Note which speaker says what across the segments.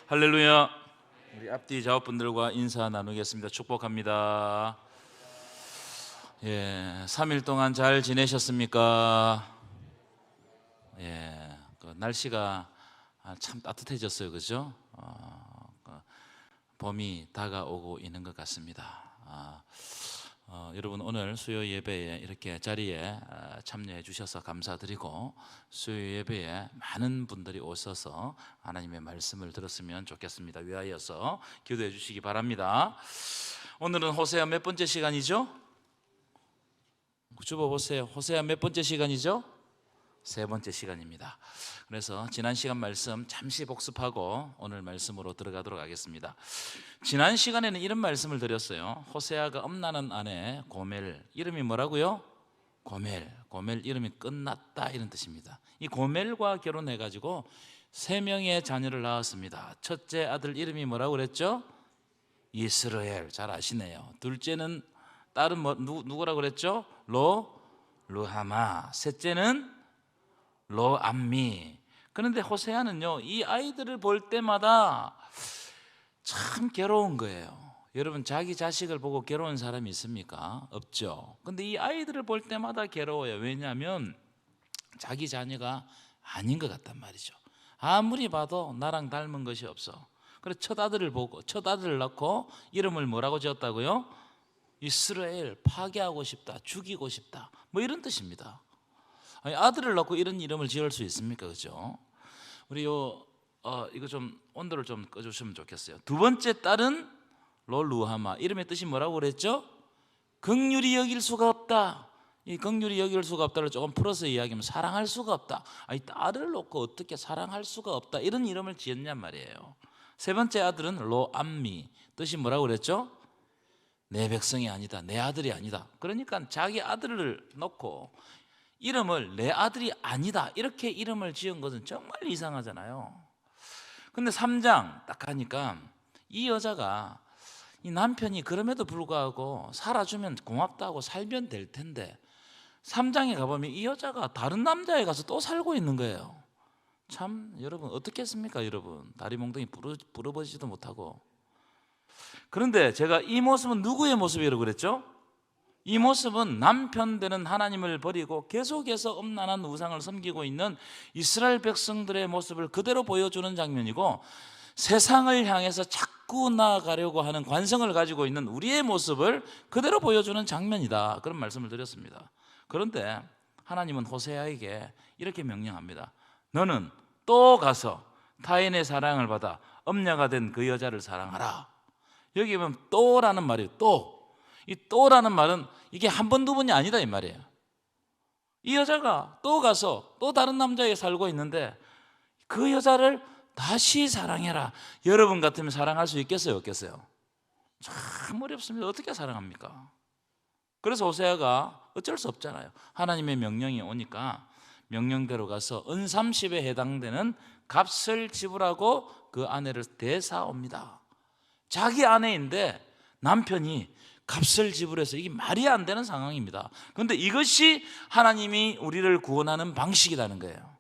Speaker 1: 할렐루야. 우리 앞뒤 좌우분들과 인사 나누겠습니다. 축복합니다. 3일 동안 잘 지내셨습니까? 날씨가 참 따뜻해졌어요, 그죠? 봄이 다가오고 있는 것 같습니다. 여러분, 오늘 수요 예배에 이렇게 자리에 참여해 주셔서 감사드리고, 수요 예배에 많은 분들이 오셔서 하나님의 말씀을 들었으면 좋겠습니다. 위하여서 기도해 주시기 바랍니다. 오늘은 호세아 몇 번째 시간이죠? 줍어보세요. 호세아 몇 번째 시간이죠? 세 번째 시간입니다. 그래서 지난 시간 말씀 잠시 복습하고 오늘 말씀으로 들어가도록 하겠습니다. 지난 시간에는 이런 말씀을 드렸어요. 호세아가 엄나는 아내 고멜, 이름이 뭐라고요? 고멜 이름이 끝났다, 이런 뜻입니다. 이 고멜과 결혼해가지고 3명의 자녀를 낳았습니다. 첫째 아들 이름이 뭐라고 그랬죠? 이스라엘, 잘 아시네요. 둘째는 딸은 누구라고 그랬죠? 루하마. 셋째는 로암미. 그런데 호세아는요, 이 아이들을 볼 때마다 참 괴로운 거예요. 여러분, 자기 자식을 보고 괴로운 사람이 있습니까? 없죠. 근데 이 아이들을 볼 때마다 괴로워요. 왜냐하면 자기 자녀가 아닌 것 같단 말이죠. 아무리 봐도 나랑 닮은 것이 없어. 그래서 첫 아들을 낳고 이름을 뭐라고 지었다고요? 이스라엘, 파괴하고 싶다, 죽이고 싶다, 뭐 이런 뜻입니다. 아니, 아들을 낳고 이런 이름을 지을 수 있습니까? 그죠? 우리 이거 좀 온도를 좀 꺼주시면 좋겠어요. 두 번째 딸은 루하마. 이름의 뜻이 뭐라고 그랬죠? 긍휼히 여길 수가 없다. 이 긍휼히 여길 수가 없다를 조금 풀어서 이야기하면 사랑할 수가 없다. 아니, 딸을 놓고 어떻게 사랑할 수가 없다, 이런 이름을 지었냔 말이에요. 세 번째 아들은 로암미. 뜻이 뭐라고 그랬죠? 내 백성이 아니다, 내 아들이 아니다. 그러니까 자기 아들을 놓고 이름을 내 아들이 아니다, 이렇게 이름을 지은 것은 정말 이상하잖아요. 근데 3장 딱 가니까 이 여자가, 이 남편이 그럼에도 불구하고 살아주면 고맙다고 살면 될 텐데 3장에 가보면 이 여자가 다른 남자에 가서 또 살고 있는 거예요. 참, 여러분 어떻겠습니까? 여러분, 다리 몽둥이 부러버지지도 못하고. 그런데 제가 이 모습은 누구의 모습이라고 그랬죠? 이 모습은 남편 되는 하나님을 버리고 계속해서 음란한 우상을 섬기고 있는 이스라엘 백성들의 모습을 그대로 보여주는 장면이고, 세상을 향해서 자꾸 나아가려고 하는 관성을 가지고 있는 우리의 모습을 그대로 보여주는 장면이다, 그런 말씀을 드렸습니다. 그런데 하나님은 호세아에게 이렇게 명령합니다. 너는 또 가서 타인의 사랑을 받아 엄녀가 된 그 여자를 사랑하라. 여기 보면 또라는 말이에요. 이 또라는 말은 이게 한 번, 두 번이 아니다, 이 말이에요. 이 여자가 또 가서 또 다른 남자에게 살고 있는데 그 여자를 다시 사랑해라. 여러분 같으면 사랑할 수 있겠어요, 없겠어요? 참 어렵습니다. 어떻게 사랑합니까? 그래서 호세아가 어쩔 수 없잖아요. 하나님의 명령이 오니까 명령대로 가서 은 30에 해당되는 값을 지불하고 그 아내를 되사옵니다. 자기 아내인데 남편이 값을 지불해서, 이게 말이 안 되는 상황입니다. 그런데 이것이 하나님이 우리를 구원하는 방식이라는 거예요.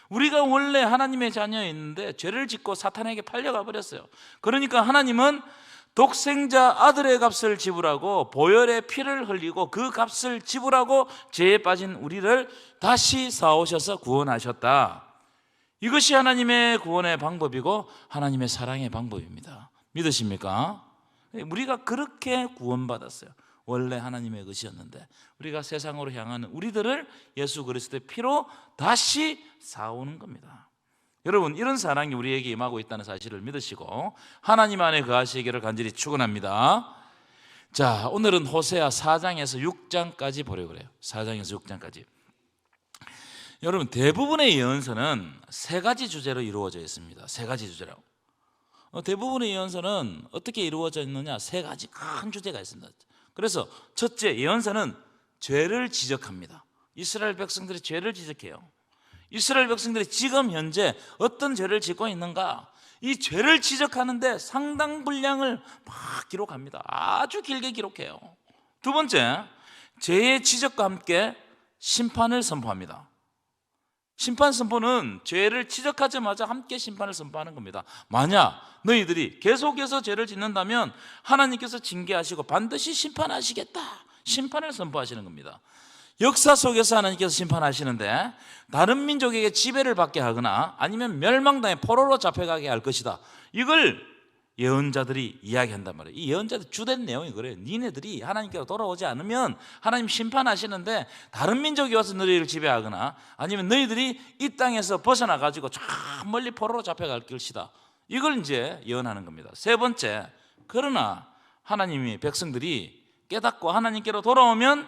Speaker 1: 우리가 원래 하나님의 자녀였는데 죄를 짓고 사탄에게 팔려가 버렸어요. 그러니까 하나님은 독생자 아들의 값을 지불하고 보혈의 피를 흘리고 그 값을 지불하고 죄에 빠진 우리를 다시 사오셔서 구원하셨다. 이것이 하나님의 구원의 방법이고 하나님의 사랑의 방법입니다. 믿으십니까? 우리가 그렇게 구원받았어요. 원래 하나님의 것이었는데 우리가 세상으로 향하는 우리들을 예수 그리스도의 피로 다시 사오는 겁니다. 여러분, 이런 사랑이 우리에게 임하고 있다는 사실을 믿으시고 하나님 안에 거하시기를 간절히 축원합니다. 자, 오늘은 호세아 4장에서 6장까지 보려고 그래요. 4장에서 6장까지. 여러분, 대부분의 예언서는 3가지 주제로 이루어져 있습니다. 3가지 주제로. 대부분의 예언서는 어떻게 이루어져 있느냐? 3가지 큰 주제가 있습니다. 그래서 첫째, 예언서는 죄를 지적합니다. 이스라엘 백성들이 죄를 지적해요. 이스라엘 백성들이 지금 현재 어떤 죄를 짓고 있는가, 이 죄를 지적하는데 상당 분량을 막 기록합니다. 아주 길게 기록해요. 두 번째, 죄의 지적과 함께 심판을 선포합니다. 심판 선포는 죄를 지적하자마자 함께 심판을 선포하는 겁니다. 만약 너희들이 계속해서 죄를 짓는다면 하나님께서 징계하시고 반드시 심판하시겠다, 심판을 선포하시는 겁니다. 역사 속에서 하나님께서 심판하시는데 다른 민족에게 지배를 받게 하거나 아니면 멸망당해 포로로 잡혀가게 할 것이다, 이걸 예언자들이 이야기한단 말이에요. 이 예언자들 주된 내용이 그래요. 니네들이 하나님께로 돌아오지 않으면 하나님 심판하시는데 다른 민족이 와서 너희를 지배하거나 아니면 너희들이 이 땅에서 벗어나 가지고 저 멀리 포로로 잡혀갈 것이다, 이걸 이제 예언하는 겁니다. 세 번째, 그러나 하나님이 백성들이 깨닫고 하나님께로 돌아오면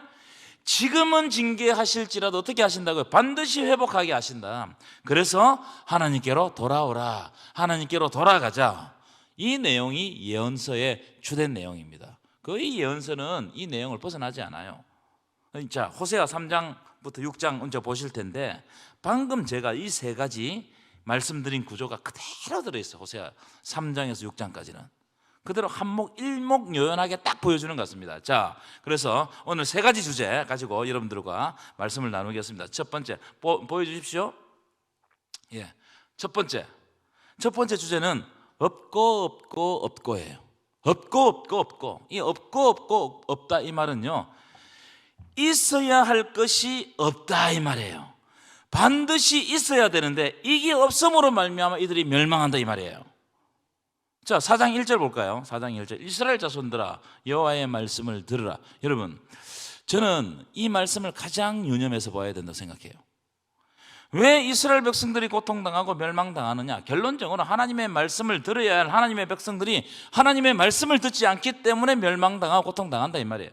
Speaker 1: 지금은 징계하실지라도 어떻게 하신다고요? 반드시 회복하게 하신다. 그래서 하나님께로 돌아오라, 하나님께로 돌아가자, 이 내용이 예언서의 주된 내용입니다. 거의 예언서는 이 내용을 벗어나지 않아요. 자, 호세아 3장부터 6장 먼저 보실 텐데 방금 제가 이 세 가지 말씀드린 구조가 그대로 들어있어요. 호세아 3장에서 6장까지는 그대로 한목 일목 요연하게 딱 보여주는 것 같습니다. 자, 그래서 오늘 세 가지 주제 가지고 여러분들과 말씀을 나누겠습니다. 첫 번째 보여주십시오. 예, 첫 번째 주제는 없고예요. 없고. 이 없고 없다, 이 말은요, 있어야 할 것이 없다, 이 말이에요. 반드시 있어야 되는데 이게 없음으로 말미암아 이들이 멸망한다, 이 말이에요. 자, 4장 1절 볼까요? 4장 1절. 이스라엘 자손들아, 여호와의 말씀을 들으라. 여러분, 저는 이 말씀을 가장 유념해서 봐야 된다고 생각해요. 왜 이스라엘 백성들이 고통당하고 멸망당하느냐? 결론적으로 하나님의 말씀을 들어야 할 하나님의 백성들이 하나님의 말씀을 듣지 않기 때문에 멸망당하고 고통당한다, 이 말이에요.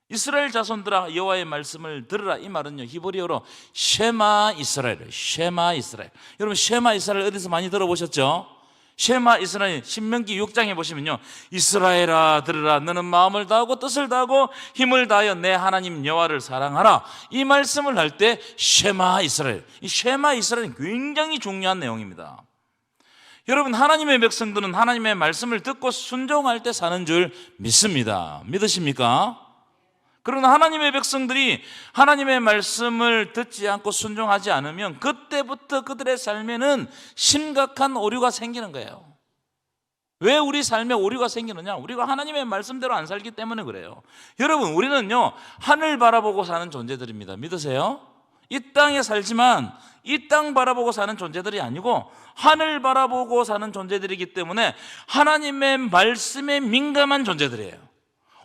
Speaker 1: 이스라엘 자손들아, 여호와의 말씀을 들으라, 이 말은요, 히브리어로 쉐마 이스라엘. 여러분, 쉐마 이스라엘 어디서 많이 들어보셨죠? 쉐마 이스라엘, 신명기 6장에 보시면요, 이스라엘아 들으라, 너는 마음을 다하고 뜻을 다하고 힘을 다하여 내 하나님 여호와를 사랑하라, 이 말씀을 할 때 쉐마 이스라엘, 이 쉐마 이스라엘은 굉장히 중요한 내용입니다. 여러분, 하나님의 백성들은 하나님의 말씀을 듣고 순종할 때 사는 줄 믿습니다. 믿으십니까? 그러나 하나님의 백성들이 하나님의 말씀을 듣지 않고 순종하지 않으면 그때부터 그들의 삶에는 심각한 오류가 생기는 거예요. 왜 우리 삶에 오류가 생기느냐? 우리가 하나님의 말씀대로 안 살기 때문에 그래요. 여러분, 우리는요, 하늘 바라보고 사는 존재들입니다. 믿으세요? 이 땅에 살지만 이 땅 바라보고 사는 존재들이 아니고 하늘 바라보고 사는 존재들이기 때문에 하나님의 말씀에 민감한 존재들이에요.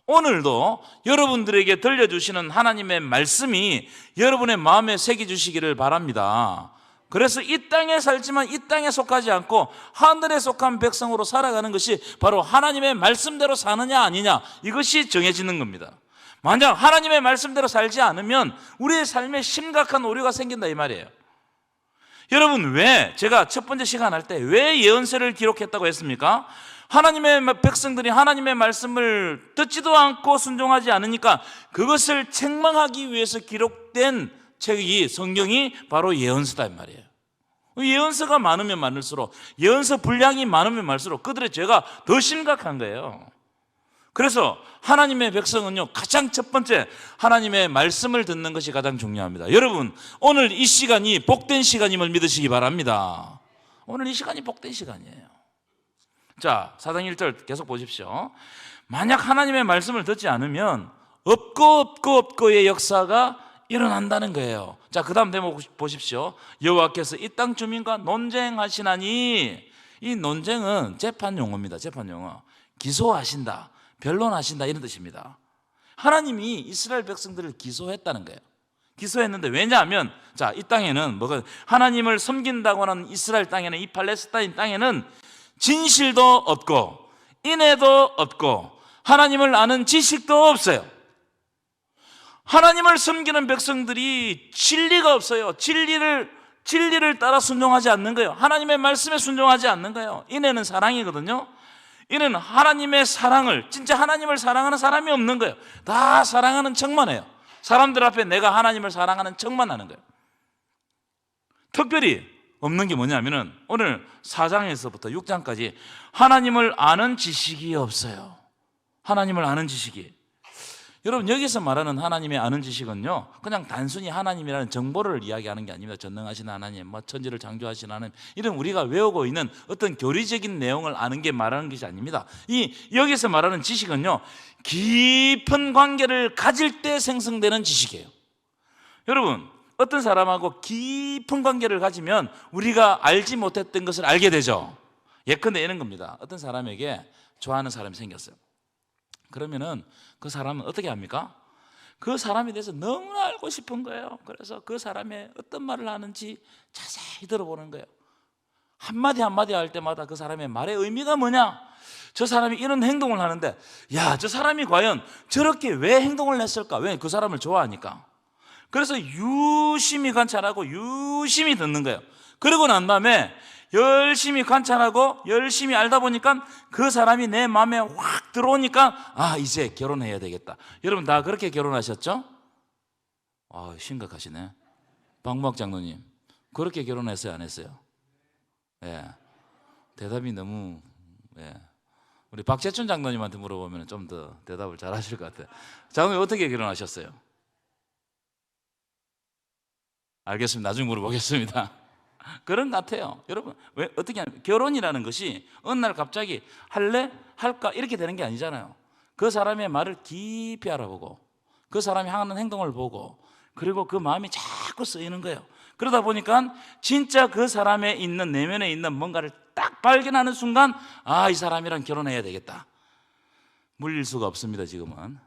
Speaker 1: 오늘도 여러분들에게 들려주시는 하나님의 말씀이 여러분의 마음에 새겨주시기를 바랍니다. 그래서 이 땅에 살지만 이 땅에 속하지 않고 하늘에 속한 백성으로 살아가는 것이 바로 하나님의 말씀대로 사느냐 아니냐, 이것이 정해지는 겁니다. 만약 하나님의 말씀대로 살지 않으면 우리의 삶에 심각한 오류가 생긴다, 이 말이에요. 여러분, 왜 제가 첫 번째 시간 할 때 왜 예언서를 기록했다고 했습니까? 하나님의 백성들이 하나님의 말씀을 듣지도 않고 순종하지 않으니까 그것을 책망하기 위해서 기록된 책이, 성경이 바로 예언서다, 이 말이에요. 예언서가 많으면 많을수록, 예언서 분량이 많으면 많을수록 그들의 죄가 더 심각한 거예요. 그래서 하나님의 백성은요, 가장 첫 번째 하나님의 말씀을 듣는 것이 가장 중요합니다. 여러분, 오늘 이 시간이 복된 시간임을 믿으시기 바랍니다. 오늘 이 시간이 복된 시간이에요. 자, 4장 1절 계속 보십시오. 만약 하나님의 말씀을 듣지 않으면 없고의 역사가 일어난다는 거예요. 자, 그 다음 대목 보십시오. 여호와께서 이 땅 주민과 논쟁하시나니, 이 논쟁은 재판 용어입니다. 재판 용어. 기소하신다, 변론하신다, 이런 뜻입니다. 하나님이 이스라엘 백성들을 기소했다는 거예요. 기소했는데, 왜냐하면 자, 이 땅에는 뭐가, 하나님을 섬긴다고 하는 이스라엘 땅에는, 이 팔레스타인 땅에는 진실도 없고 인애도 없고 하나님을 아는 지식도 없어요. 하나님을 섬기는 백성들이 진리가 없어요. 진리를 따라 순종하지 않는 거예요. 하나님의 말씀에 순종하지 않는 거예요. 인애는 사랑이거든요. 이는 하나님의 사랑을, 진짜 하나님을 사랑하는 사람이 없는 거예요. 다 사랑하는 척만 해요. 사람들 앞에 내가 하나님을 사랑하는 척만 하는 거예요. 특별히 없는 게 뭐냐면은 오늘 4장에서부터 6장까지 하나님을 아는 지식이 없어요. 하나님을 아는 지식이. 여러분, 여기서 말하는 하나님의 아는 지식은요, 그냥 단순히 하나님이라는 정보를 이야기하는 게 아닙니다. 전능하신 하나님, 천지를 창조하신 하나님, 이런 우리가 외우고 있는 어떤 교리적인 내용을 아는 게 말하는 것이 아닙니다. 여기서 말하는 지식은요, 깊은 관계를 가질 때 생성되는 지식이에요. 여러분, 어떤 사람하고 깊은 관계를 가지면 우리가 알지 못했던 것을 알게 되죠. 예컨대 이런 겁니다. 어떤 사람에게 좋아하는 사람이 생겼어요. 그러면은 그 사람은 어떻게 합니까? 그 사람에 대해서 너무나 알고 싶은 거예요. 그래서 그 사람의 어떤 말을 하는지 자세히 들어보는 거예요. 한마디 한마디 할 때마다 그 사람의 말의 의미가 뭐냐? 저 사람이 이런 행동을 하는데, 야, 저 사람이 과연 저렇게 왜 행동을 했을까? 왜? 그 사람을 좋아하니까. 그래서 유심히 관찰하고 유심히 듣는 거예요. 그러고 난 다음에 열심히 관찰하고 열심히 알다 보니까 그 사람이 내 마음에 확 들어오니까, 아, 이제 결혼해야 되겠다. 여러분 다 그렇게 결혼하셨죠? 아, 심각하시네. 박무학 장로님, 그렇게 결혼했어요, 안 했어요? 예. 대답이 너무, 예. 우리 박재춘 장로님한테 물어보면 좀 더 대답을 잘 하실 것 같아요. 장로님, 어떻게 결혼하셨어요? 알겠습니다. 나중에 물어보겠습니다. 그런 것 같아요. 여러분, 왜 어떻게 하냐면, 결혼이라는 것이 어느 날 갑자기 할래? 할까? 이렇게 되는 게 아니잖아요. 그 사람의 말을 깊이 알아보고 그 사람이 하는 행동을 보고, 그리고 그 마음이 자꾸 쓰이는 거예요. 그러다 보니까 진짜 그 사람에 있는, 내면에 있는 뭔가를 딱 발견하는 순간, 아, 이 사람이랑 결혼해야 되겠다. 물릴 수가 없습니다, 지금은.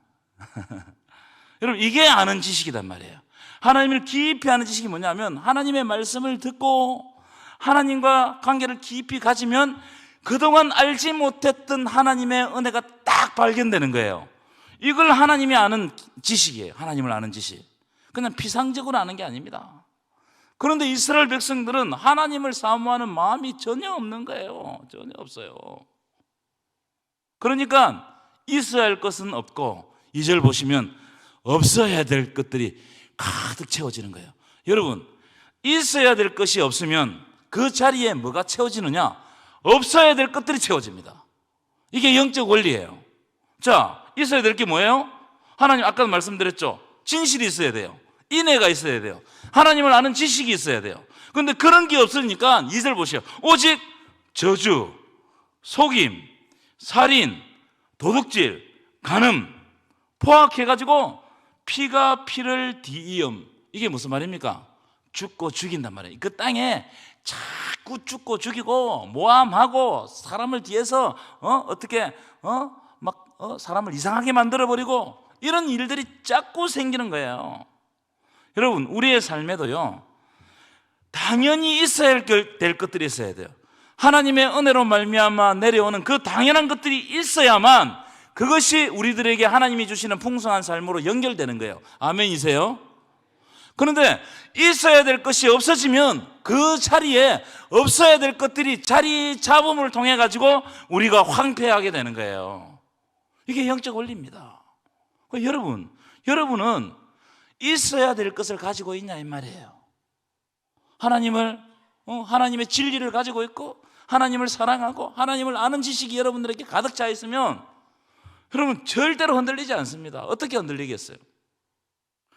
Speaker 1: 여러분, 이게 아는 지식이란 말이에요. 하나님을 깊이 아는 지식이 뭐냐면, 하나님의 말씀을 듣고 하나님과 관계를 깊이 가지면 그동안 알지 못했던 하나님의 은혜가 딱 발견되는 거예요. 이걸 하나님이 아는 지식이에요. 하나님을 아는 지식. 그냥 피상적으로 아는 게 아닙니다. 그런데 이스라엘 백성들은 하나님을 사모하는 마음이 전혀 없는 거예요. 전혀 없어요. 그러니까 있어야 할 것은 없고, 2절 보시면 없어야 될 것들이 가득 채워지는 거예요. 여러분, 있어야 될 것이 없으면 그 자리에 뭐가 채워지느냐? 없어야 될 것들이 채워집니다. 이게 영적 원리예요. 자, 있어야 될 게 뭐예요? 하나님, 아까도 말씀드렸죠. 진실이 있어야 돼요. 인애가 있어야 돼요. 하나님을 아는 지식이 있어야 돼요. 그런데 그런 게 없으니까 2절 보세요. 오직 저주, 속임, 살인, 도둑질, 간음 포악해가지고 피가 피를 뒤이음. 이게 무슨 말입니까? 죽고 죽인단 말이에요. 그 땅에 자꾸 죽고 죽이고 모함하고 사람을 뒤에서 어떻게 사람을 이상하게 만들어버리고, 이런 일들이 자꾸 생기는 거예요. 여러분, 우리의 삶에도요, 당연히 있어야 될 것들이 있어야 돼요. 하나님의 은혜로 말미암아 내려오는 그 당연한 것들이 있어야만 그것이 우리들에게 하나님이 주시는 풍성한 삶으로 연결되는 거예요. 아멘이세요? 그런데 있어야 될 것이 없어지면 그 자리에 없어야 될 것들이 자리 잡음을 통해 가지고 우리가 황폐하게 되는 거예요. 이게 영적 원리입니다. 여러분은 있어야 될 것을 가지고 있냐 이 말이에요. 하나님의 진리를 가지고 있고, 하나님을 사랑하고 하나님을 아는 지식이 여러분들에게 가득 차 있으면 여러분 절대로 흔들리지 않습니다. 어떻게 흔들리겠어요?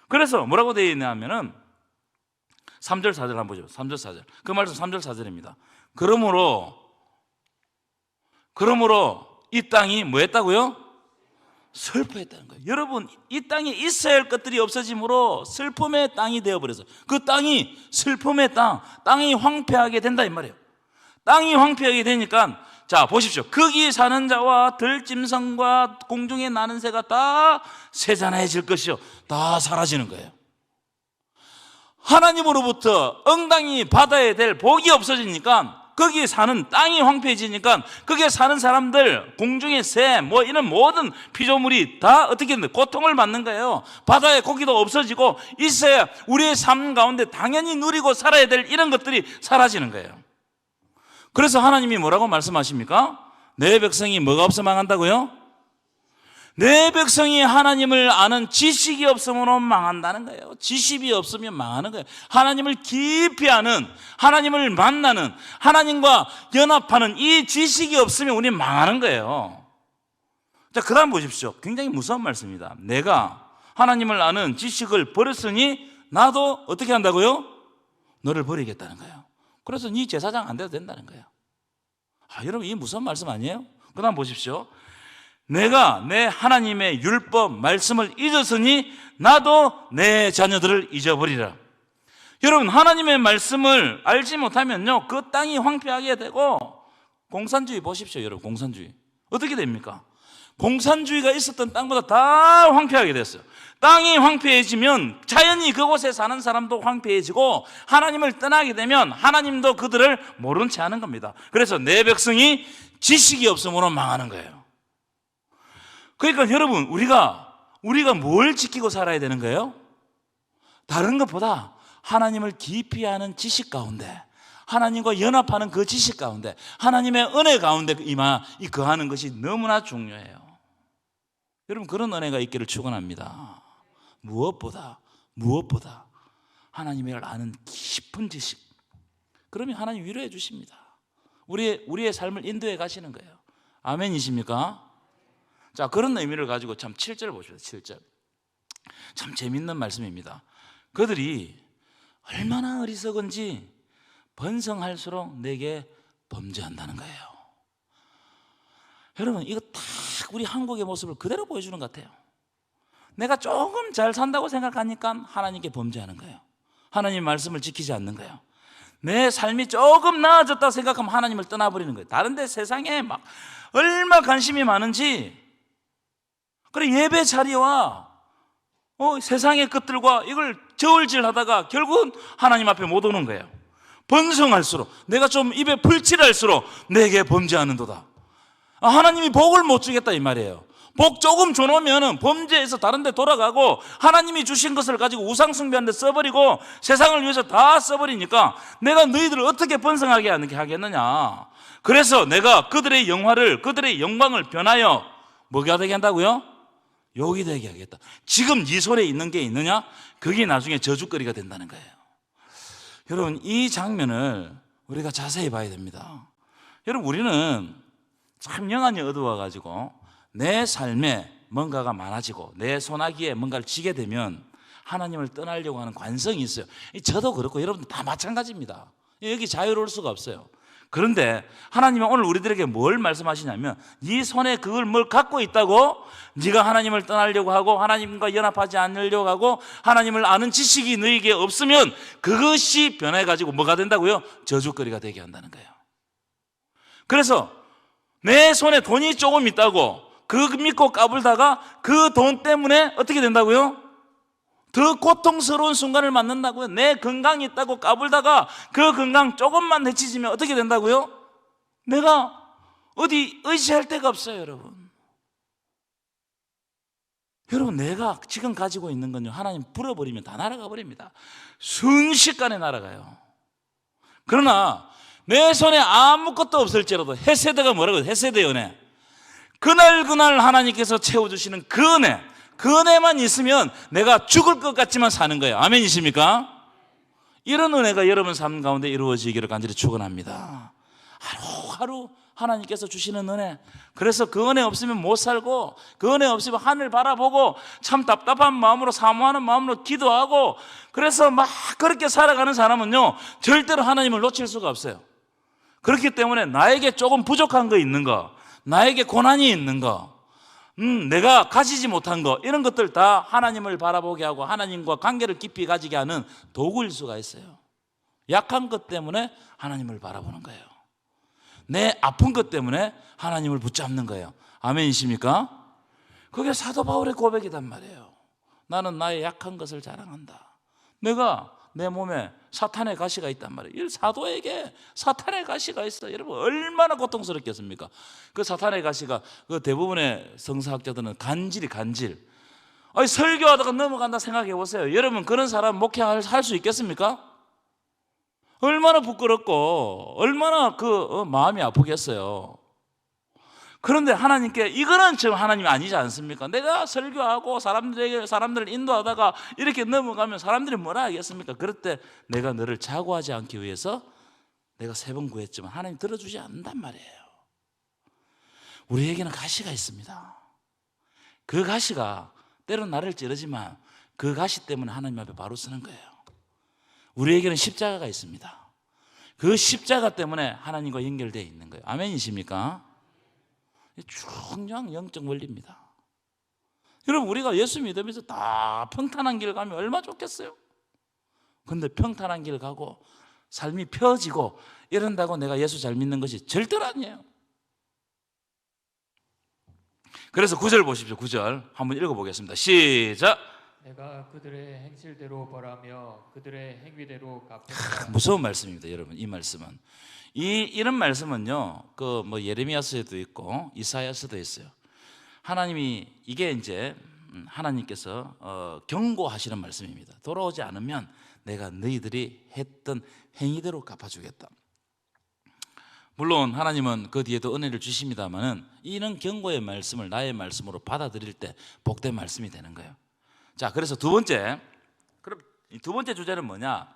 Speaker 1: 그래서 뭐라고 되어 있냐면은 3절 4절 한번 보죠. 3절 4절. 그 말씀 3절 4절입니다. 그러므로 이 땅이 뭐 했다고요? 슬퍼했다는 거예요. 여러분, 이 땅에 있어야 할 것들이 없어짐으로 슬픔의 땅이 되어버려서, 그 땅이 슬픔의 땅이 황폐하게 된다 이 말이에요. 땅이 황폐하게 되니까, 자 보십시오. 거기 사는 자와 들짐승과 공중에 나는 새가 다 세잔해질 것이요, 다 사라지는 거예요. 하나님으로부터 응당이 받아야 될 복이 없어지니까, 거기에 사는 땅이 황폐해지니까 거기에 사는 사람들, 공중의 새, 이런 모든 피조물이 다 어떻게 되는, 고통을 받는 거예요. 바다의 고기도 없어지고, 있어야 우리의 삶 가운데 당연히 누리고 살아야 될 이런 것들이 사라지는 거예요. 그래서 하나님이 뭐라고 말씀하십니까? 내 백성이 뭐가 없어 망한다고요? 내 백성이 하나님을 아는 지식이 없으면 망한다는 거예요. 지식이 없으면 망하는 거예요. 하나님을 깊이 아는, 하나님을 만나는, 하나님과 연합하는 이 지식이 없으면 우리는 망하는 거예요. 자, 그 다음 보십시오. 굉장히 무서운 말씀입니다. 내가 하나님을 아는 지식을 버렸으니 나도 어떻게 한다고요? 너를 버리겠다는 거예요. 그래서 네 제사장 안 돼도 된다는 거예요. 여러분, 이게 무서운 말씀 아니에요? 그 다음 보십시오. 내가 내 하나님의 율법 말씀을 잊었으니 나도 내 자녀들을 잊어버리라. 여러분, 하나님의 말씀을 알지 못하면요, 그 땅이 황폐하게 되고, 공산주의 보십시오. 여러분, 공산주의 어떻게 됩니까? 공산주의가 있었던 땅보다 다 황폐하게 됐어요. 땅이 황폐해지면 자연히 그곳에 사는 사람도 황폐해지고, 하나님을 떠나게 되면 하나님도 그들을 모른 채 하는 겁니다. 그래서 내 백성이 지식이 없음으로 망하는 거예요. 그러니까 여러분, 우리가 뭘 지키고 살아야 되는 거예요? 다른 것보다 하나님을 깊이 아는 지식 가운데, 하나님과 연합하는 그 지식 가운데, 하나님의 은혜 가운데 거하는 것이 너무나 중요해요. 여러분, 그런 은혜가 있기를 축원합니다. 무엇보다 하나님을 아는 깊은 지식. 그러면 하나님 위로해 주십니다. 우리의 삶을 인도해 가시는 거예요. 아멘이십니까? 자, 그런 의미를 가지고 참 7절 보십시오. 7절 참 재밌는 말씀입니다. 그들이 얼마나 어리석은지 번성할수록 내게 범죄한다는 거예요. 여러분, 이거 딱 우리 한국의 모습을 그대로 보여주는 것 같아요. 내가 조금 잘 산다고 생각하니까 하나님께 범죄하는 거예요. 하나님 말씀을 지키지 않는 거예요. 내 삶이 조금 나아졌다고 생각하면 하나님을 떠나버리는 거예요. 다른 데 세상에 막 얼마 관심이 많은지, 그래 예배 자리와 세상의 것들과 이걸 저울질하다가 결국은 하나님 앞에 못 오는 거예요. 번성할수록, 내가 좀 입에 풀칠할수록 내게 범죄하는도다. 하나님이 복을 못 주겠다 이 말이에요. 복 조금 줘놓으면 범죄해서 다른 데 돌아가고, 하나님이 주신 것을 가지고 우상숭배하는 데 써버리고 세상을 위해서 다 써버리니까 내가 너희들을 어떻게 번성하게 하겠느냐. 그래서 내가 그들의 영광을 변하여 뭐가 되게 한다고요? 욕이 되게 하겠다. 지금 네 손에 있는 게 있느냐? 그게 나중에 저주거리가 된다는 거예요. 여러분, 이 장면을 우리가 자세히 봐야 됩니다. 여러분, 우리는 참 영안이 어두워가지고 내 삶에 뭔가가 많아지고 내 손아귀에 뭔가를 쥐게 되면 하나님을 떠나려고 하는 관성이 있어요. 저도 그렇고 여러분들 다 마찬가지입니다. 여기 자유로울 수가 없어요. 그런데 하나님은 오늘 우리들에게 뭘 말씀하시냐면, 네 손에 그걸 뭘 갖고 있다고 네가 하나님을 떠나려고 하고 하나님과 연합하지 않으려고 하고 하나님을 아는 지식이 너에게 없으면 그것이 변해가지고 뭐가 된다고요? 저주거리가 되게 한다는 거예요. 그래서 내 손에 돈이 조금 있다고 그 믿고 까불다가 그 돈 때문에 어떻게 된다고요? 더 고통스러운 순간을 맞는다고요. 내 건강이 있다고 까불다가 그 건강 조금만 해치지면 어떻게 된다고요? 내가 어디 의지할 데가 없어요. 여러분, 내가 지금 가지고 있는 건요, 하나님 불어버리면 다 날아가 버립니다. 순식간에 날아가요. 그러나 내 손에 아무것도 없을지라도, 헤세드가 뭐라고 해요? 헤세드의 은혜. 그날 하나님께서 채워주시는 그 은혜만 있으면 내가 죽을 것 같지만 사는 거예요. 아멘이십니까? 이런 은혜가 여러분 삶 가운데 이루어지기를 간절히 축원합니다. 하루하루 하나님께서 주시는 은혜. 그래서 그 은혜 없으면 못 살고, 그 은혜 없으면 하늘 바라보고 참 답답한 마음으로, 사모하는 마음으로 기도하고, 그래서 막 그렇게 살아가는 사람은요, 절대로 하나님을 놓칠 수가 없어요. 그렇기 때문에 나에게 조금 부족한 거 있는 거, 나에게 고난이 있는 거, 내가 가지지 못한 거, 이런 것들 다 하나님을 바라보게 하고 하나님과 관계를 깊이 가지게 하는 도구일 수가 있어요. 약한 것 때문에 하나님을 바라보는 거예요. 내 아픈 것 때문에 하나님을 붙잡는 거예요. 아멘이십니까? 그게 사도 바울의 고백이단 말이에요. 나는 나의 약한 것을 자랑한다. 내가 내 몸에 사탄의 가시가 있단 말이에요. 이 사도에게 사탄의 가시가 있어요. 여러분, 얼마나 고통스럽겠습니까? 그 사탄의 가시가, 그 대부분의 성서학자들은 간질. 아니, 설교하다가 넘어간다 생각해 보세요. 여러분, 그런 사람 목회할 수 있겠습니까? 얼마나 부끄럽고 얼마나 마음이 아프겠어요. 그런데 하나님께, 이거는 지금 하나님이 아니지 않습니까? 내가 설교하고 사람들을 인도하다가 이렇게 넘어가면 사람들이 뭐라 하겠습니까? 그럴 때 내가 너를 자고하지 않기 위해서 내가 3번 구했지만 하나님 들어주지 않는단 말이에요. 우리에게는 가시가 있습니다. 그 가시가 때론 나를 찌르지만 그 가시 때문에 하나님 앞에 바로 서는 거예요. 우리에게는 십자가가 있습니다. 그 십자가 때문에 하나님과 연결되어 있는 거예요. 아멘이십니까? 중요한 영적 원리입니다. 여러분, 우리가 예수 믿으면서 다 평탄한 길 가면 얼마나 좋겠어요? 근데 평탄한 길 가고 삶이 펴지고 이런다고 내가 예수 잘 믿는 것이 절대로 아니에요. 그래서 9절 보십시오. 9절 한번 읽어보겠습니다. 시작.
Speaker 2: 내가 그들의 행실대로 벌하며 그들의 행위대로 갚겠다.
Speaker 1: 무서운 말씀입니다, 여러분. 이 말씀은 이런 말씀은요, 그 뭐 예레미야서에도 있고 이사야서도 있어요. 하나님이 이게 이제 하나님께서 경고하시는 말씀입니다. 돌아오지 않으면 내가 너희들이 했던 행위대로 갚아주겠다. 물론 하나님은 그 뒤에도 은혜를 주십니다만은 이런 경고의 말씀을 나의 말씀으로 받아들일 때 복된 말씀이 되는 거예요. 자, 그래서 두 번째, 그럼 이 두 번째 주제는 뭐냐?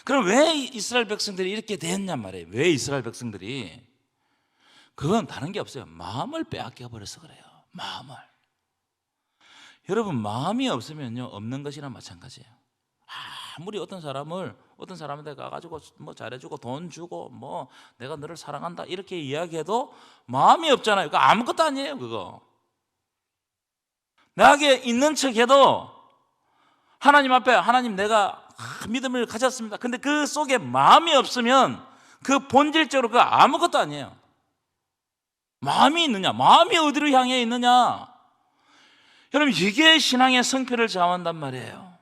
Speaker 1: 그럼 왜 이스라엘 백성들이 이렇게 됐냔 말이에요. 왜 이스라엘 백성들이? 그건 다른 게 없어요. 마음을 빼앗겨 버려서 그래요. 마음을. 여러분, 마음이 없으면요, 없는 것이랑 마찬가지예요. 아무리 어떤 사람한테 가가지고 뭐 잘해주고 돈 주고 뭐 내가 너를 사랑한다 이렇게 이야기해도 마음이 없잖아요. 그거 아무것도 아니에요. 그거 나에게 있는 척해도 하나님 앞에 하나님 내가 믿음을 가졌습니다. 근데 그 속에 마음이 없으면 그 본질적으로 그 아무것도 아니에요. 마음이 있느냐? 마음이 어디로 향해 있느냐? 여러분, 이게 신앙의 성패를 좌우한단 말이에요.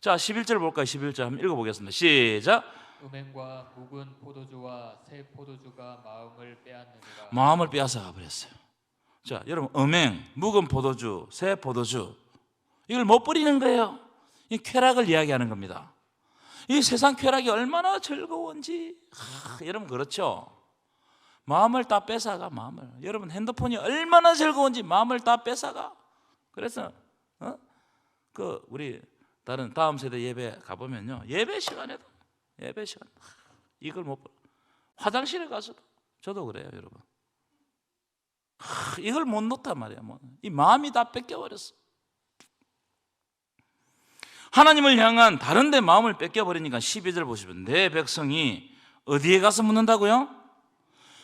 Speaker 1: 자, 11절 볼까요? 11절 한번 읽어보겠습니다. 시작.
Speaker 2: 음행과 묵은 포도주와 새 포도주가 마음을 빼앗느니라.
Speaker 1: 마음을 빼앗아 가버렸어요. 자, 여러분, 음행, 묵은 포도주, 새 포도주 이걸 못 버리는 거예요. 이 쾌락을 이야기하는 겁니다. 이 세상 쾌락이 얼마나 즐거운지 여러분 그렇죠? 마음을 다 뺏어가. 마음을. 여러분, 핸드폰이 얼마나 즐거운지 마음을 다 뺏어가. 그래서 우리 다음 세대 예배 가보면요, 예배 시간에도 이걸 못 봐. 화장실에 가서도 저도 그래요, 여러분. 이걸 못 놓단 말이야. 이 마음이 다 뺏겨버렸어. 하나님을 향한 다른 데 마음을 뺏겨버리니까 12절 보시면 내 백성이 어디에 가서 묻는다고요?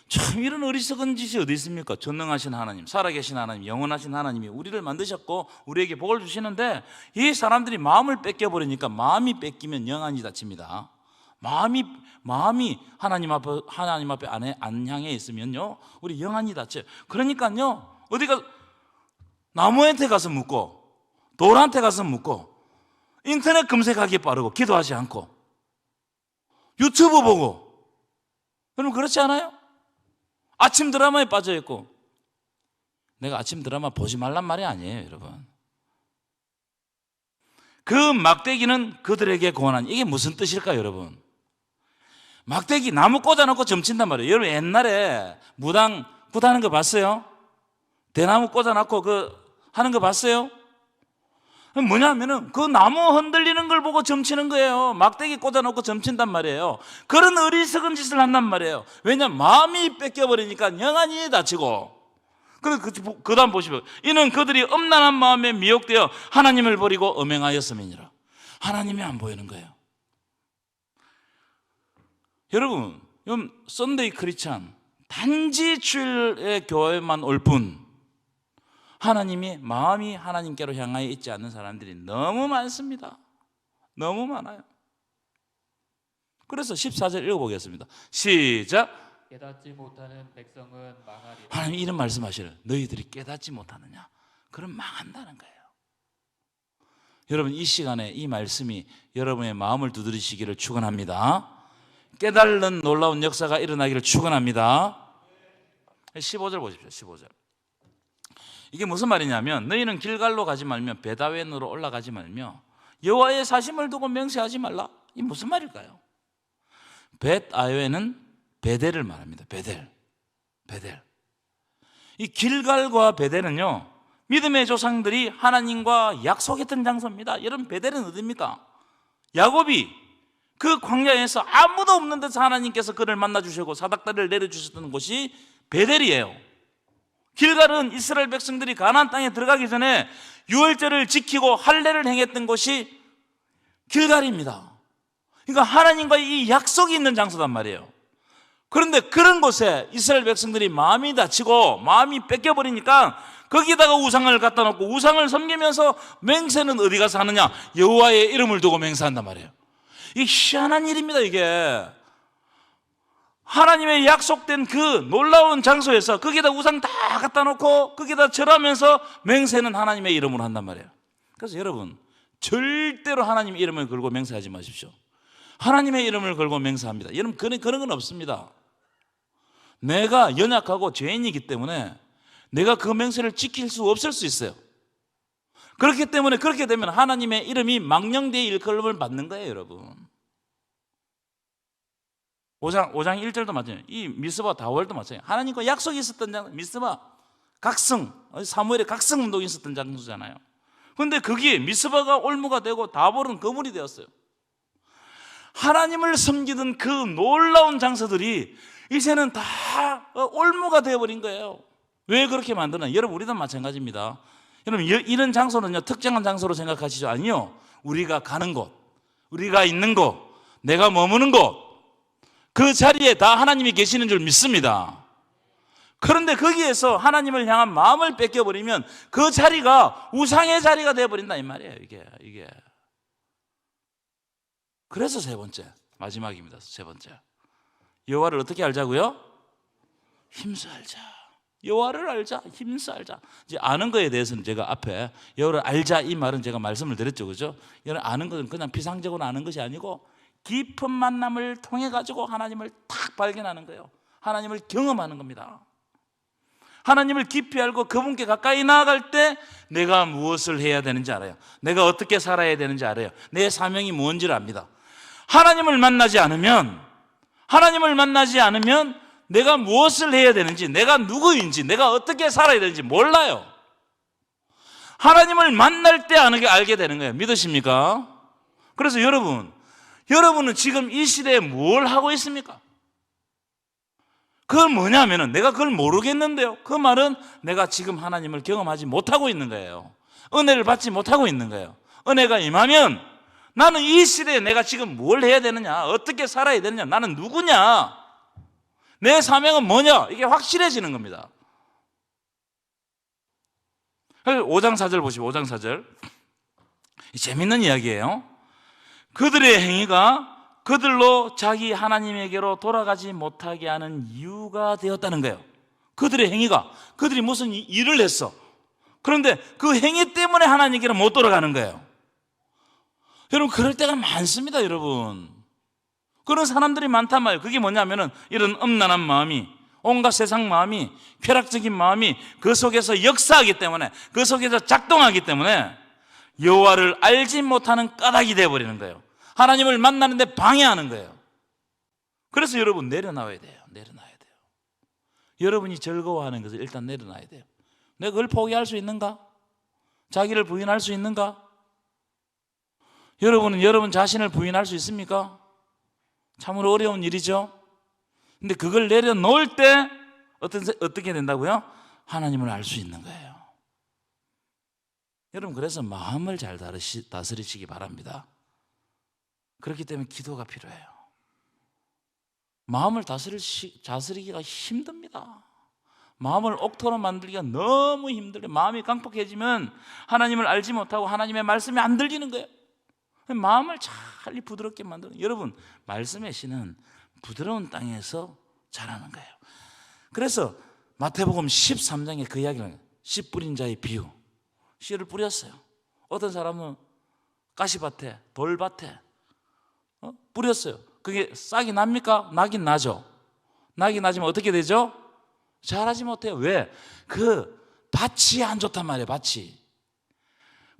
Speaker 1: 참, 이런 어리석은 짓이 어디 있습니까? 전능하신 하나님, 살아계신 하나님, 영원하신 하나님이 우리를 만드셨고 우리에게 복을 주시는데 이 사람들이 마음을 뺏겨버리니까, 마음이 뺏기면 영안이 다칩니다. 마음이 하나님 앞에 안 향해 있으면요, 우리 영안이 다쳐요. 그러니까요, 어디가 나무한테 가서 묻고 돌한테 가서 묻고 인터넷 검색하기 빠르고 기도하지 않고 유튜브 보고, 여러분 그렇지 않아요? 아침 드라마에 빠져 있고. 내가 아침 드라마 보지 말란 말이 아니에요, 여러분. 그 막대기는 그들에게 고난. 이게 무슨 뜻일까요, 여러분? 막대기 나무 꽂아놓고 점친단 말이에요. 여러분, 옛날에 무당 굿하는 거 봤어요? 대나무 꽂아놓고 하는 거 봤어요? 뭐냐면은 그 나무 흔들리는 걸 보고 점치는 거예요. 막대기 꽂아놓고 점친단 말이에요. 그런 어리석은 짓을 한단 말이에요. 왜냐하면 마음이 뺏겨버리니까 영안이 다치고. 그 다음 보시면 이는 그들이 음란한 마음에 미혹되어 하나님을 버리고 음행하였음이니라. 하나님이 안 보이는 거예요. 여러분, 썬데이 크리스찬 단지 주일에 교회만 올 뿐 마음이 하나님께로 향하여 있지 않는 사람들이 너무 많습니다. 너무 많아요. 그래서 14절 읽어보겠습니다. 시작.
Speaker 2: 깨닫지 못하는 백성은 망하리라.
Speaker 1: 하나님 이런 말씀하시는, 너희들이 깨닫지 못하느냐? 그럼 망한다는 거예요. 여러분, 이 시간에 이 말씀이 여러분의 마음을 두드리시기를 축원합니다. 깨달는 놀라운 역사가 일어나기를 축원합니다. 15절 보십시오. 15절. 이게 무슨 말이냐면, 너희는 길갈로 가지 말며 베다웬으로 올라가지 말며 여호와의 사심을 두고 맹세하지 말라. 이 무슨 말일까요? 벳아웬은 베델을 말합니다. 베델. 이 길갈과 베델은요, 믿음의 조상들이 하나님과 약속했던 장소입니다. 여러분, 베델은 어디입니까? 야곱이 그 광야에서 아무도 없는 데서 하나님께서 그를 만나 주시고 사닥다리를 내려주셨던 곳이 베델이에요. 길갈은 이스라엘 백성들이 가나안 땅에 들어가기 전에 유월절을 지키고 할례를 행했던 곳이 길갈입니다. 그러니까 하나님과의 이 약속이 있는 장소단 말이에요. 그런데 그런 곳에 이스라엘 백성들이 마음이 다치고 마음이 뺏겨버리니까 거기다가 우상을 갖다 놓고 우상을 섬기면서 맹세는 어디 가서 하느냐? 여호와의 이름을 두고 맹세한단 말이에요. 이게 희한한 일입니다. 이게 하나님의 약속된 그 놀라운 장소에서 거기다 우상 다 갖다 놓고 거기다 절하면서 맹세는 하나님의 이름으로 한단 말이에요. 그래서 여러분, 절대로 하나님 이름을 걸고 맹세하지 마십시오. 하나님의 이름을 걸고 맹세합니다. 여러분, 그런 건 없습니다. 내가 연약하고 죄인이기 때문에 내가 그 맹세를 지킬 수 없을 수 있어요. 그렇기 때문에 그렇게 되면 하나님의 이름이 망령되이 일컬음을 받는 거예요, 여러분. 5장 1절도 마찬가지예요. 이 미스바 다월도 마찬가지예요. 하나님과 약속이 있었던 장소, 미스바 각성, 사무엘의 각성 운동이 있었던 장소잖아요. 그런데 거기에 미스바가 올무가 되고 다볼은 거물이 되었어요. 하나님을 섬기던 그 놀라운 장소들이 이제는 다 올무가 되어버린 거예요. 왜 그렇게 만드나? 여러분, 우리도 마찬가지입니다. 여러분, 이런 장소는요, 특정한 장소로 생각하시죠? 아니요. 우리가 가는 곳, 우리가 있는 곳, 내가 머무는 곳, 그 자리에 다 하나님이 계시는 줄 믿습니다. 그런데 거기에서 하나님을 향한 마음을 뺏겨버리면 그 자리가 우상의 자리가 되어버린다 이 말이에요. 이게. 그래서 세 번째, 마지막입니다. 세 번째, 여호와를 어떻게 알자고요? 힘써 알자. 여호와를 알자, 힘써 알자. 이제 아는 거에 대해서는 제가 앞에 여호와를 알자 이 말은 제가 말씀을 드렸죠, 그죠? 여러분, 아는 것은 그냥 피상적으로 아는 것이 아니고 깊은 만남을 통해 가지고 하나님을 탁 발견하는 거예요. 하나님을 경험하는 겁니다. 하나님을 깊이 알고 그분께 가까이 나아갈 때 내가 무엇을 해야 되는지 알아요. 내가 어떻게 살아야 되는지 알아요. 내 사명이 뭔지를 압니다. 하나님을 만나지 않으면 내가 무엇을 해야 되는지, 내가 누구인지, 내가 어떻게 살아야 되는지 몰라요. 하나님을 만날 때 알게 되는 거예요. 믿으십니까? 그래서 여러분은 지금 이 시대에 뭘 하고 있습니까? 그건 뭐냐면은 내가 그걸 모르겠는데요. 그 말은 내가 지금 하나님을 경험하지 못하고 있는 거예요. 은혜를 받지 못하고 있는 거예요. 은혜가 임하면 나는 이 시대에 내가 지금 뭘 해야 되느냐, 어떻게 살아야 되느냐, 나는 누구냐, 내 사명은 뭐냐, 이게 확실해지는 겁니다. 5장 4절 보시고, 5장 4절 재밌는 이야기예요. 그들의 행위가 그들로 자기 하나님에게로 돌아가지 못하게 하는 이유가 되었다는 거예요. 그들의 행위가, 그들이 무슨 일을 했어. 그런데 그 행위 때문에 하나님께로 못 돌아가는 거예요. 여러분, 그럴 때가 많습니다. 여러분, 그런 사람들이 많단 말이에요. 그게 뭐냐면은 이런 음란한 마음이, 온갖 세상 마음이, 쾌락적인 마음이 그 속에서 역사하기 때문에, 그 속에서 작동하기 때문에 여호와를 알지 못하는 까닭이 되어버리는 거예요. 하나님을 만나는데 방해하는 거예요. 그래서 여러분, 내려놔야 돼요. 여러분이 즐거워하는 것을 일단 내려놔야 돼요. 내가 그걸 포기할 수 있는가? 자기를 부인할 수 있는가? 여러분은 여러분 자신을 부인할 수 있습니까? 참으로 어려운 일이죠. 근데 그걸 내려놓을 때 어떻게 된다고요? 하나님을 알 수 있는 거예요. 여러분, 그래서 마음을 잘 다스리시기 바랍니다. 그렇기 때문에 기도가 필요해요. 마음을 다스리기가 힘듭니다. 마음을 옥토로 만들기가 너무 힘들어요. 마음이 강팍해지면 하나님을 알지 못하고 하나님의 말씀이 안 들리는 거예요. 마음을 잘 부드럽게 만드는, 여러분, 말씀의 씨는 부드러운 땅에서 자라는 거예요. 그래서 마태복음 13장에 그 이야기를, 씨 뿌린 자의 비유, 씨를 뿌렸어요. 어떤 사람은 가시밭에, 돌밭에 뿌렸어요. 그게 싹이 납니까? 나긴 나죠. 나긴 나지만 어떻게 되죠? 자라지 못해요. 왜? 그 밭이 안 좋단 말이에요. 밭이.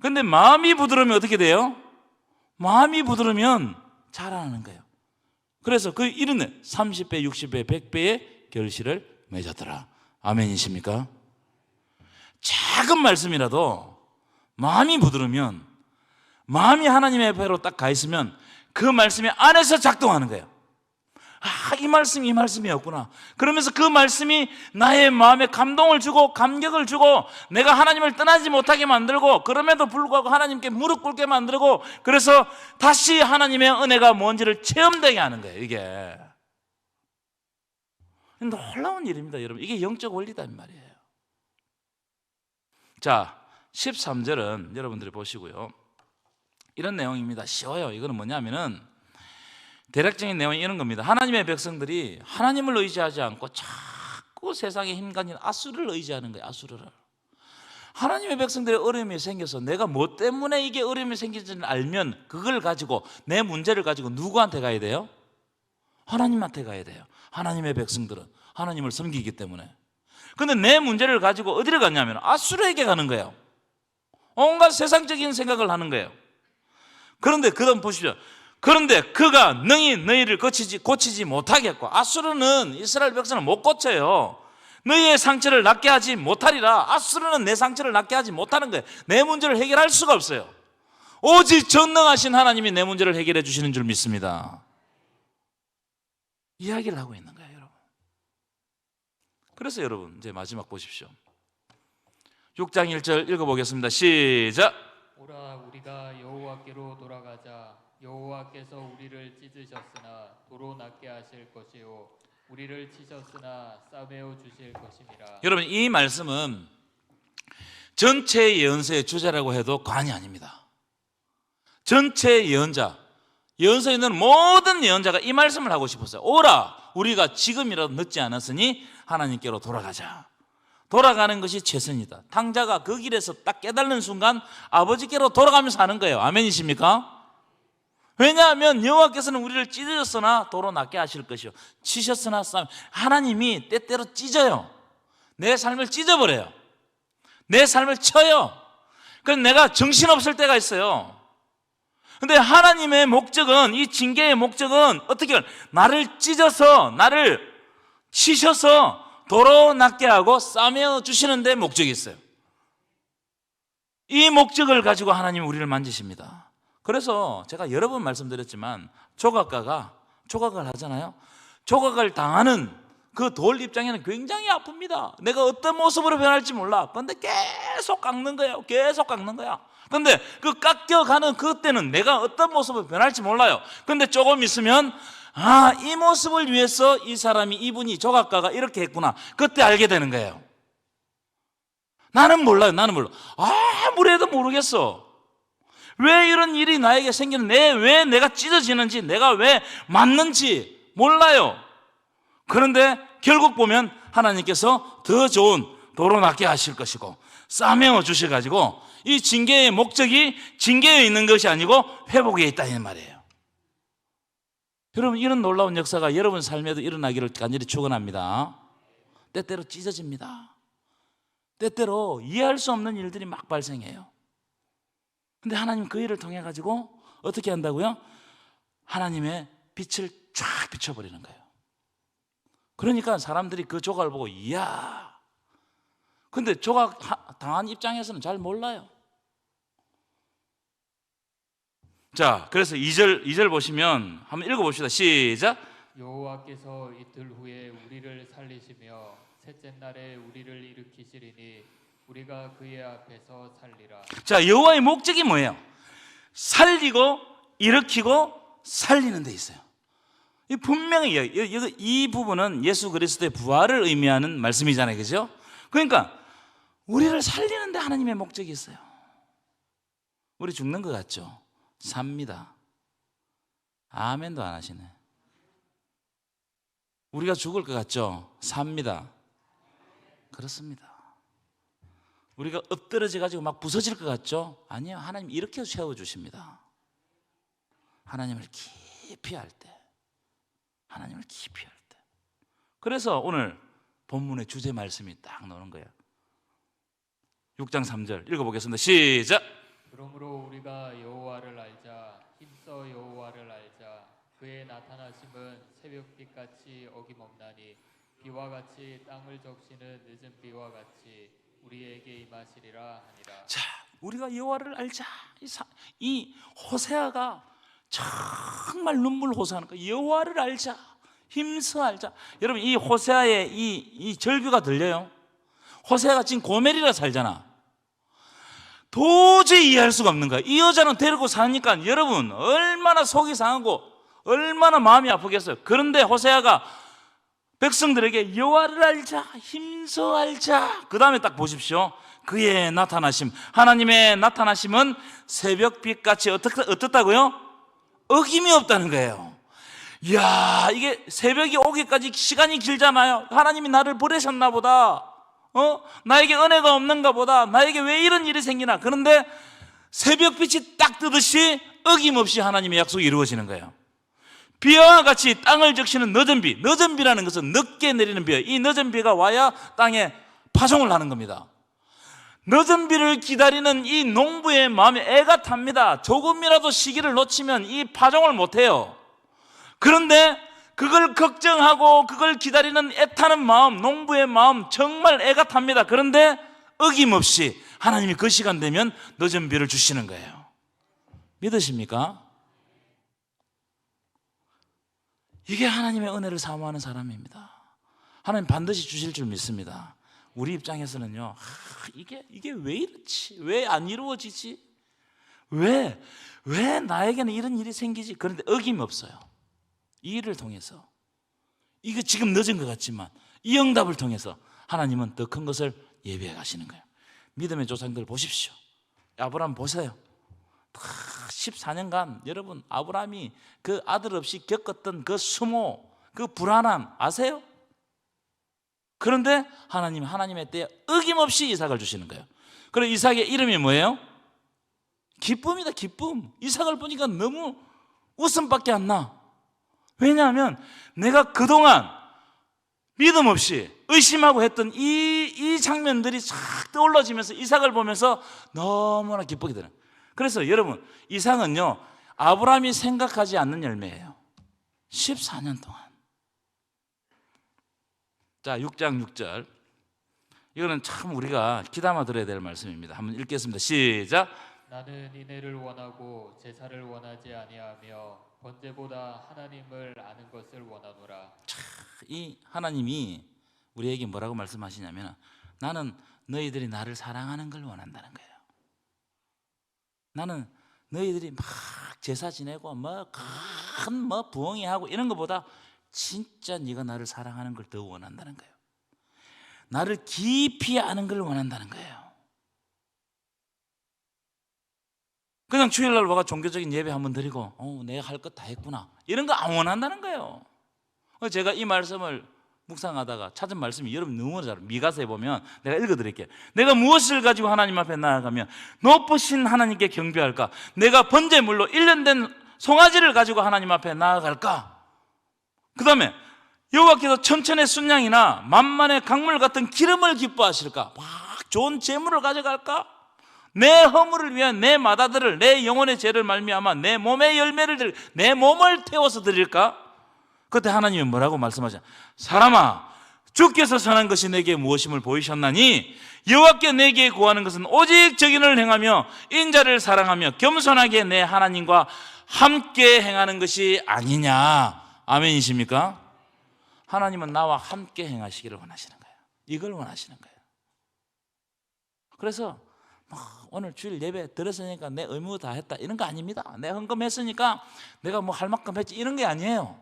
Speaker 1: 근데 마음이 부드러우면 어떻게 돼요? 마음이 부드러우면 자라나는 거예요. 그래서 그 이르네 30배, 60배, 100배의 결실을 맺었더라. 아멘이십니까? 작은 말씀이라도 마음이 부드러우면, 마음이 하나님의 배로 딱 가 있으면 그 말씀이 안에서 작동하는 거예요. 이 말씀이었구나. 그러면서 그 말씀이 나의 마음에 감동을 주고 감격을 주고 내가 하나님을 떠나지 못하게 만들고 그럼에도 불구하고 하나님께 무릎 꿇게 만들고 그래서 다시 하나님의 은혜가 뭔지를 체험되게 하는 거예요. 이게 놀라운 일입니다, 여러분. 이게 영적 원리단 말이에요. 자, 13절은 여러분들이 보시고요. 이런 내용입니다. 쉬워요. 이거는 뭐냐면은 대략적인 내용이 이런 겁니다. 하나님의 백성들이 하나님을 의지하지 않고 자꾸 세상의 힘 가진 아수르를 의지하는 거예요. 아수르를. 하나님의 백성들의 어려움이 생겨서 내가 뭐 때문에 이게 어려움이 생기는지를 알면 그걸 가지고 내 문제를 가지고 누구한테 가야 돼요? 하나님한테 가야 돼요. 하나님의 백성들은 하나님을 섬기기 때문에. 근데 내 문제를 가지고 어디를 갔냐면 아수르에게 가는 거예요. 온갖 세상적인 생각을 하는 거예요. 그런데 그다음 보십시오. 그런데 그가 능히 너희를 고치지 못하겠고, 아수르는 이스라엘 백성을 못 고쳐요. 너희의 상처를 낫게 하지 못하리라. 아수르는 내 상처를 낫게 하지 못하는 거예요. 내 문제를 해결할 수가 없어요. 오직 전능하신 하나님이 내 문제를 해결해 주시는 줄 믿습니다. 이야기를 하고 있는 거예요, 여러분. 그래서 여러분 이제 마지막 보십시오. 6장 1절 읽어보겠습니다. 시작.
Speaker 2: 오라 우리가 여호와께로 돌아가자. 여호와께서 우리를 찢으셨으나 도로 낫게 하실 것이요 우리를 치셨으나 싸매어 주실 것임이라.
Speaker 1: 여러분 이 말씀은 전체 예언서의 주제라고 해도 과언이 아닙니다. 전체 예언자, 예언서에 있는 모든 예언자가 이 말씀을 하고 싶었어요. 오라 우리가 지금이라도 늦지 않았으니 하나님께로 돌아가자. 돌아가는 것이 최선이다. 탕자가 그 길에서 딱 깨달는 순간 아버지께로 돌아가면서 하는 거예요. 아멘이십니까? 왜냐하면 여호와께서는 우리를 찢으셨으나 도로 낫게 하실 것이요 치셨으나 싸움. 하나님이 때때로 찢어요. 내 삶을 찢어버려요. 내 삶을 쳐요. 그래서 내가 정신없을 때가 있어요. 근데 하나님의 목적은, 이 징계의 목적은 어떻게 나를 찢어서 나를 치셔서 도로 낫게 하고 싸매어 주시는 데 목적이 있어요. 이 목적을 가지고 하나님은 우리를 만지십니다. 그래서 제가 여러 번 말씀드렸지만 조각가가 조각을 하잖아요. 조각을 당하는 그 돌 입장에는 굉장히 아픕니다. 내가 어떤 모습으로 변할지 몰라. 그런데 계속 깎는 거예요. 계속 깎는 거야. 그런데 그 깎여가는 그때는 내가 어떤 모습으로 변할지 몰라요. 그런데 조금 있으면 이 모습을 위해서 이 사람이, 이분이, 조각가가 이렇게 했구나. 그때 알게 되는 거예요. 나는 몰라요. 나는 몰라. 아무리 해도 모르겠어. 왜 이런 일이 나에게 생기는데, 왜 내가 찢어지는지, 내가 왜 맞는지 몰라요. 그런데 결국 보면 하나님께서 더 좋은 도로 낫게 하실 것이고 싸매어 주셔가지고 이 징계의 목적이 징계에 있는 것이 아니고 회복에 있다 이 말이에요. 여러분 이런 놀라운 역사가 여러분 삶에도 일어나기를 간절히 축원합니다. 때때로 찢어집니다. 때때로 이해할 수 없는 일들이 막 발생해요. 근데 하나님 그 일을 통해 가지고 어떻게 한다고요? 하나님의 빛을 쫙 비춰버리는 거예요. 그러니까 사람들이 그 조각을 보고 이야. 근데 조각 당한 입장에서는 잘 몰라요. 자, 그래서 2절 보시면 한번 읽어봅시다. 시작.
Speaker 2: 여호와께서 이틀 후에 우리를 살리시며 셋째 날에 우리를 일으키시리니 우리가 그의 앞에서 살리라.
Speaker 1: 자, 여호와의 목적이 뭐예요? 살리고 일으키고 살리는 데 있어요. 분명히 이 부분은 예수 그리스도의 부활을 의미하는 말씀이잖아요. 그죠? 그러니까 우리를 살리는 데 하나님의 목적이 있어요. 우리 죽는 것 같죠? 삽니다. 아멘도 안 하시네. 우리가 죽을 것 같죠? 삽니다. 그렇습니다. 우리가 엎드러져 가지고 막 부서질 것 같죠? 아니요. 하나님 이렇게 세워주십니다. 하나님을 깊이 할 때, 하나님을 깊이 할 때. 그래서 오늘 본문의 주제 말씀이 딱 나오는 거예요. 6장 3절 읽어보겠습니다. 시작.
Speaker 2: 그러므로 우리가 여호와를 알자. 힘써 여호와를 알자. 그의 나타나심은 새벽빛같이 어김없나니 비와 같이 땅을 적시는 늦은 비와 같이 우리에게 임하시리라 하니라.
Speaker 1: 자, 우리가 여호와를 알자. 이 호세아가 정말 눈물 호소하는 거예요. 여호와를 알자. 힘써 알자. 여러분 이 호세아의 이 절규가 들려요? 호세아가 지금 고멜이라 살잖아. 도저히 이해할 수가 없는 거야. 이 여자는 데리고 사니까 여러분 얼마나 속이 상하고 얼마나 마음이 아프겠어요. 그런데 호세아가 백성들에게 여호와를 알자, 힘써 알자. 그 다음에 딱 보십시오. 그의 나타나심, 하나님의 나타나심은 새벽빛같이 어떻다고요? 어김이 없다는 거예요. 이야, 이게 새벽이 오기까지 시간이 길잖아요. 하나님이 나를 버리셨나 보다. 나에게 은혜가 없는가 보다. 나에게 왜 이런 일이 생기나. 그런데 새벽빛이 딱 뜨듯이 어김없이 하나님의 약속이 이루어지는 거예요. 비와 같이 땅을 적시는 늦은 비. 늦은 비라는 것은 늦게 내리는 비예요. 이 늦은 비가 와야 땅에 파종을 하는 겁니다. 늦은 비를 기다리는 이 농부의 마음에 애가 탑니다. 조금이라도 시기를 놓치면 이 파종을 못해요. 그런데 그걸 걱정하고 그걸 기다리는 애타는 마음, 농부의 마음 정말 애가 탑니다. 그런데 어김없이 하나님이 그 시간 되면 늦은 비를 주시는 거예요. 믿으십니까? 이게 하나님의 은혜를 사모하는 사람입니다. 하나님 반드시 주실 줄 믿습니다. 우리 입장에서는요, 이게 왜 이렇지? 왜 안 이루어지지? 왜 나에게는 이런 일이 생기지? 그런데 어김없어요. 이 일을 통해서, 이거 지금 늦은 것 같지만 이 응답을 통해서 하나님은 더 큰 것을 예비해 가시는 거예요. 믿음의 조상들 보십시오. 아브라함 보세요. 14년간 여러분 아브라함이 그 아들 없이 겪었던 그 수모, 그 불안함 아세요? 그런데 하나님의 때에 어김없이 이삭을 주시는 거예요. 그리고 이삭의 이름이 뭐예요? 기쁨이다, 기쁨. 이삭을 보니까 너무 웃음밖에 안 나. 왜냐하면 내가 그동안 믿음 없이 의심하고 했던 이 장면들이 싹 떠올라지면서 이삭을 보면서 너무나 기쁘게 되는. 그래서 여러분, 이삭은요 아브라함이 생각하지 않는 열매예요. 14년 동안. 자, 6장 6절. 이거는 참 우리가 귀담아 들어야 될 말씀입니다. 한번 읽겠습니다. 시작.
Speaker 2: 나는 인애를 원하고 제사를 원하지 아니하며 번제보다 하나님을 아는 것을 원하노라.
Speaker 1: 이 하나님이 우리에게 뭐라고 말씀하시냐면, 나는 너희들이 나를 사랑하는 걸 원한다는 거예요. 나는 너희들이 막 제사 지내고 큰 부엉이 하고 이런 것보다 진짜 네가 나를 사랑하는 걸 더 원한다는 거예요. 나를 깊이 아는 걸 원한다는 거예요. 그냥 주일날 와가 종교적인 예배 한번 드리고 내가 할 것 다 했구나 이런 거 안 원한다는 거예요. 제가 이 말씀을 묵상하다가 찾은 말씀이 여러분 너무 잘 미가서에 보면 내가 읽어드릴게요. 내가 무엇을 가지고 하나님 앞에 나아가면 높으신 하나님께 경배할까? 내가 번제물로 1년 된 송아지를 가지고 하나님 앞에 나아갈까? 그 다음에 여호와께서 천천의 순양이나 만만의 강물 같은 기름을 기뻐하실까? 막 좋은 재물을 가져갈까? 내 허물을 위한 내 마다들을, 내 영혼의 죄를 말미암아 내 몸의 열매를 내 몸을 태워서 드릴까? 그때 하나님은 뭐라고 말씀하시냐? 사람아, 주께서 선한 것이 내게 무엇임을 보이셨나니 여호와께 내게 구하는 것은 오직 정의를 행하며 인자를 사랑하며 겸손하게 내 하나님과 함께 행하는 것이 아니냐. 아멘이십니까? 하나님은 나와 함께 행하시기를 원하시는 거예요. 이걸 원하시는 거예요. 그래서 오늘 주일 예배 들었으니까 내 의무 다 했다 이런 거 아닙니다. 내가 헌금했으니까 내가 할 만큼 했지 이런 게 아니에요.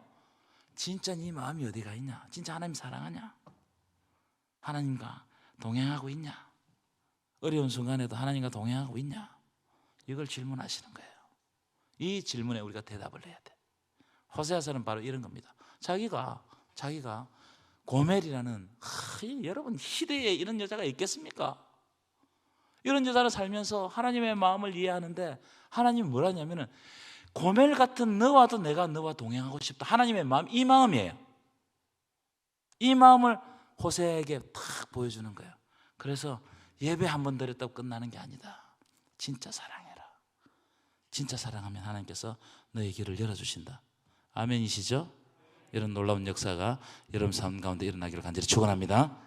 Speaker 1: 진짜 네 마음이 어디가 있냐? 진짜 하나님 사랑하냐? 하나님과 동행하고 있냐? 어려운 순간에도 하나님과 동행하고 있냐? 이걸 질문하시는 거예요. 이 질문에 우리가 대답을 해야 돼. 호세아서는 바로 이런 겁니다. 자기가 고멜이라는 여러분 시대에 이런 여자가 있겠습니까? 이런 여자를 살면서 하나님의 마음을 이해하는데 하나님이 뭐라냐면은 고멜 같은 너와도 내가 너와 동행하고 싶다. 하나님의 마음, 이 마음이에요. 이 마음을 호세아에게 탁 보여주는 거예요. 그래서 예배 한 번 드렸다고 끝나는 게 아니다. 진짜 사랑해라. 진짜 사랑하면 하나님께서 너의 길을 열어주신다. 아멘이시죠? 이런 놀라운 역사가 여러분 삶 가운데 일어나기를 간절히 축원합니다.